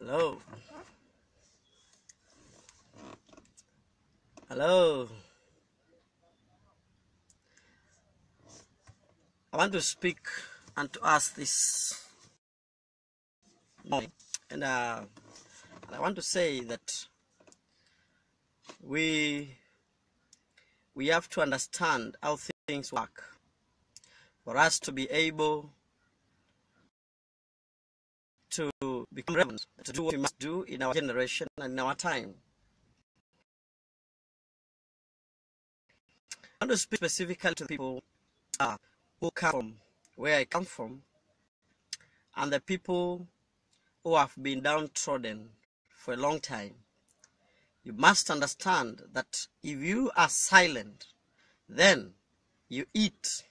Hello. Hello. I want to speak and to ask this morning. And I want to say that we have to understand how things work for us to be able to become relevant, to do what we must do in our generation and in our time. I want to speak specifically to the people who come from where I come from, and the people who have been downtrodden for a long time. You must understand that if you are silent, then you eat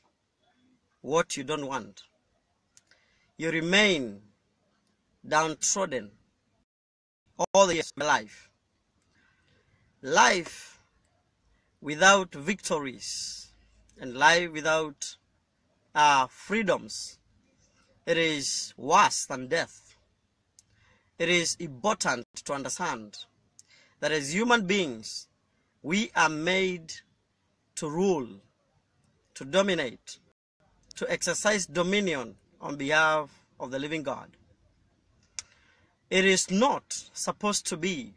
what you don't want. You remain downtrodden all the years of your life. Life without victories and life without freedoms, it is worse than death. It is important to understand that as human beings, we are made to rule, to dominate, to exercise dominion on behalf of the living God. It is not supposed to be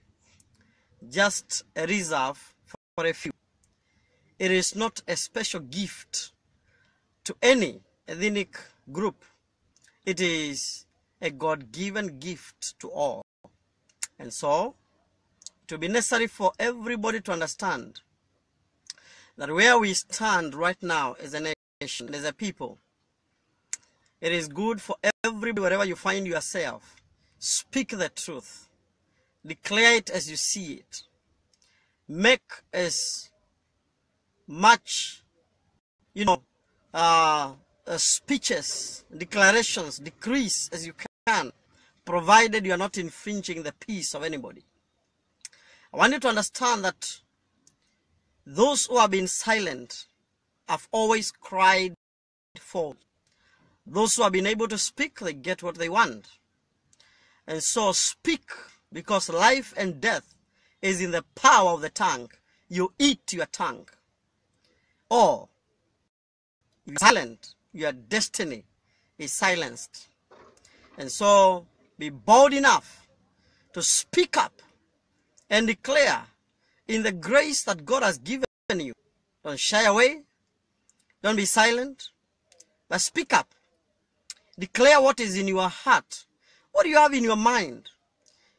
just a reserve for a few. It is not a special gift to any ethnic group. It is a God-given gift to all. And so, it will be necessary for everybody to understand that where we stand right now as a nation, as a people, it is good for everybody, wherever you find yourself, speak the truth. Declare it as you see it. Make as much, speeches, declarations, decrees as you can, provided you are not infringing the peace of anybody. I want you to understand that those who have been silent have always cried for. Those who have been able to speak, they get what they want. And so speak, because life and death is in the power of the tongue. You eat your tongue. Or, if you're silent, your destiny is silenced. And so, be bold enough to speak up and declare in the grace that God has given you. Don't shy away. Don't be silent. But speak up. Declare what is in your heart. What do you have in your mind?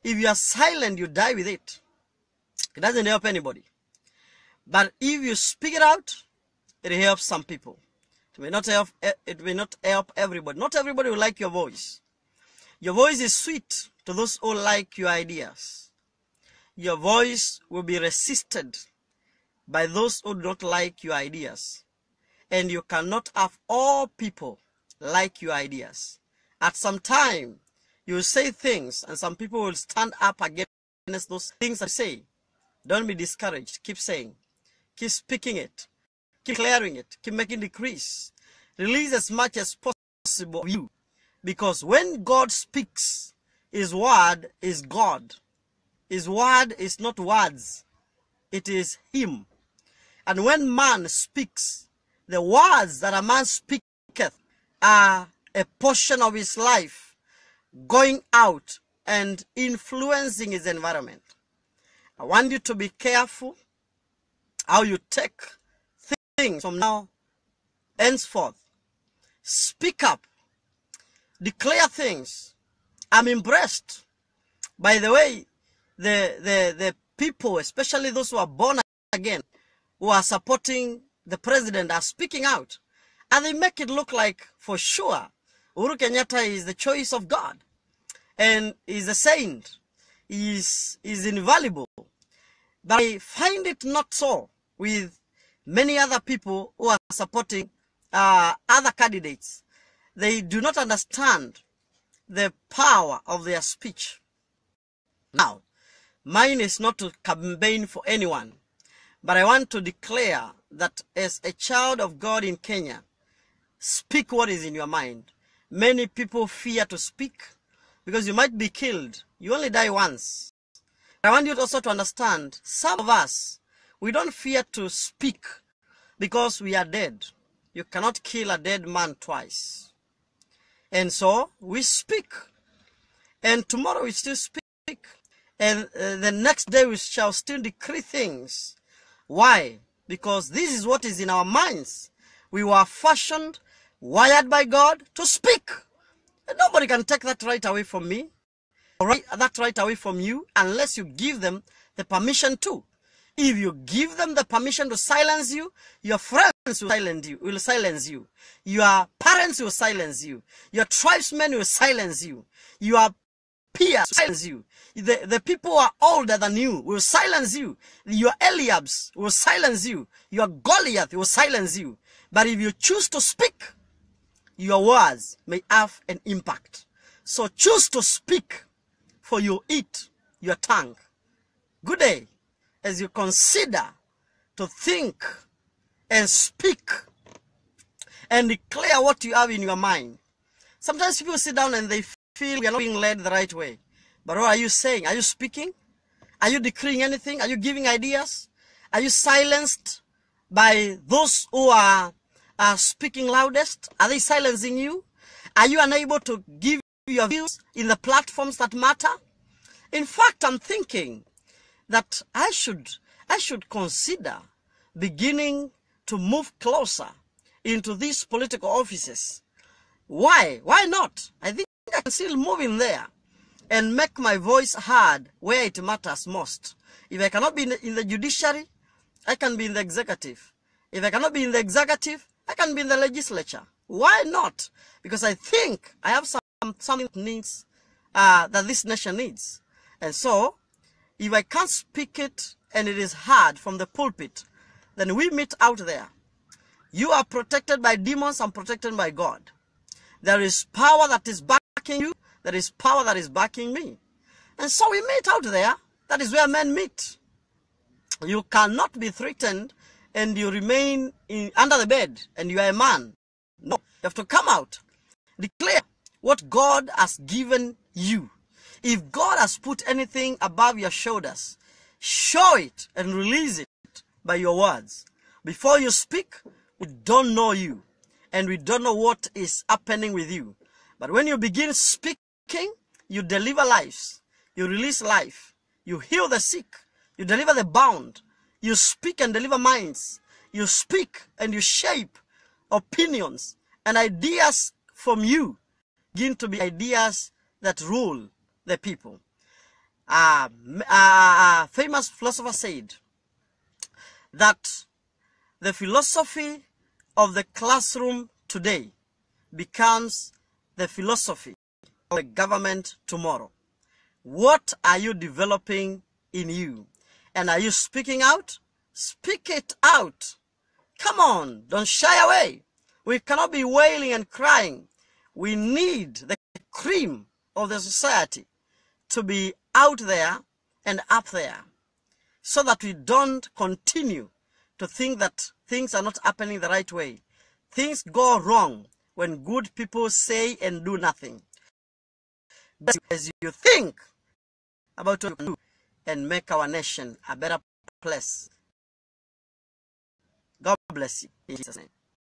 If you are silent, you die with it. It doesn't help anybody. But if you speak it out, it helps some people. It may not help everybody. Not everybody will like your voice. Your voice is sweet to those who like your ideas. Your voice will be resisted by those who do not like your ideas. And you cannot have all people like your ideas. At some time, you will say things and some people will stand up against those things that you say. Don't be discouraged. Keep saying. Keep speaking it. Keep declaring it. Keep making decrees. Release as much as possible of you. Because when God speaks, His word is God. His word is not words. It is Him. And when man speaks, the words that a man speaketh are a portion of his life going out and influencing his environment. I want you to be careful how you take things from now henceforth. Speak up. Declare things. I'm impressed by the way the people, especially those who are born again, who are supporting the president, are speaking out. And they make it look like, for sure, Uhuru Kenyatta is the choice of God. And is a saint. Is invaluable. But I find it not so with many other people who are supporting other candidates. They do not understand the power of their speech. Now, mine is not to campaign for anyone, but I want to declare that as a child of God in Kenya, speak what is in your mind. Many people fear to speak because you might be killed. You only die once. I want you also to understand, some of us, we don't fear to speak because we are dead. You cannot kill a dead man twice. And so we speak. And tomorrow we still speak. And the next day we shall still decree things. Why? Because this is what is in our minds. We were fashioned, wired by God to speak. And nobody can take that right away from me, or that right away from you, unless you give them the permission to. If you give them the permission to silence you, your friends will silence you. Your parents will silence you. Your tribesmen will silence you. Your peers will silence you. The people who are older than you will silence you. Your Eliabs will silence you. Your Goliath will silence you. But if you choose to speak, your words may have an impact. So choose to speak, for you eat your tongue. Good day, as you consider to think and speak and declare what you have in your mind. Sometimes people sit down and they feel we are not being led the right way. But what are you saying? Are you speaking? Are you decreeing anything? Are you giving ideas? Are you silenced by those who are speaking loudest? Are they silencing you? Are you unable to give your views in the platforms that matter? In fact, I'm thinking that I should consider beginning to move closer into these political offices. Why? Why not? I think I can still move in there and make my voice heard where it matters most. If I cannot be in the judiciary, I can be in the executive. If I cannot be in the executive, I can be in the legislature. Why not? Because I think I have something that needs, that this nation needs. And so, if I can't speak it and it is hard from the pulpit, then we meet out there. You are protected by demons, I'm protected by God. There is power that is backing you. There is power that is backing me. And so we meet out there. That is where men meet. You cannot be threatened and you remain under the bed and you are a man. No, you have to come out. Declare what God has given you. If God has put anything above your shoulders, show it and release it by your words. Before you speak, we don't know you and we don't know what is happening with you. But when you begin speaking, you deliver lives, you release life, you heal the sick, you deliver the bound, you speak and deliver minds, you speak and you shape opinions, and ideas from you begin to be ideas that rule the people. A famous philosopher said that the philosophy of the classroom today becomes the philosophy of the government tomorrow. What are you developing in you? And are you speaking out? Speak it out. Come on, don't shy away. We cannot be wailing and crying. We need the cream of the society to be out there and up there, so that we don't continue to think that things are not happening the right way. Things go wrong when good people say and do nothing. As you think about what you can do and make our nation a better place. God bless you in Jesus' name.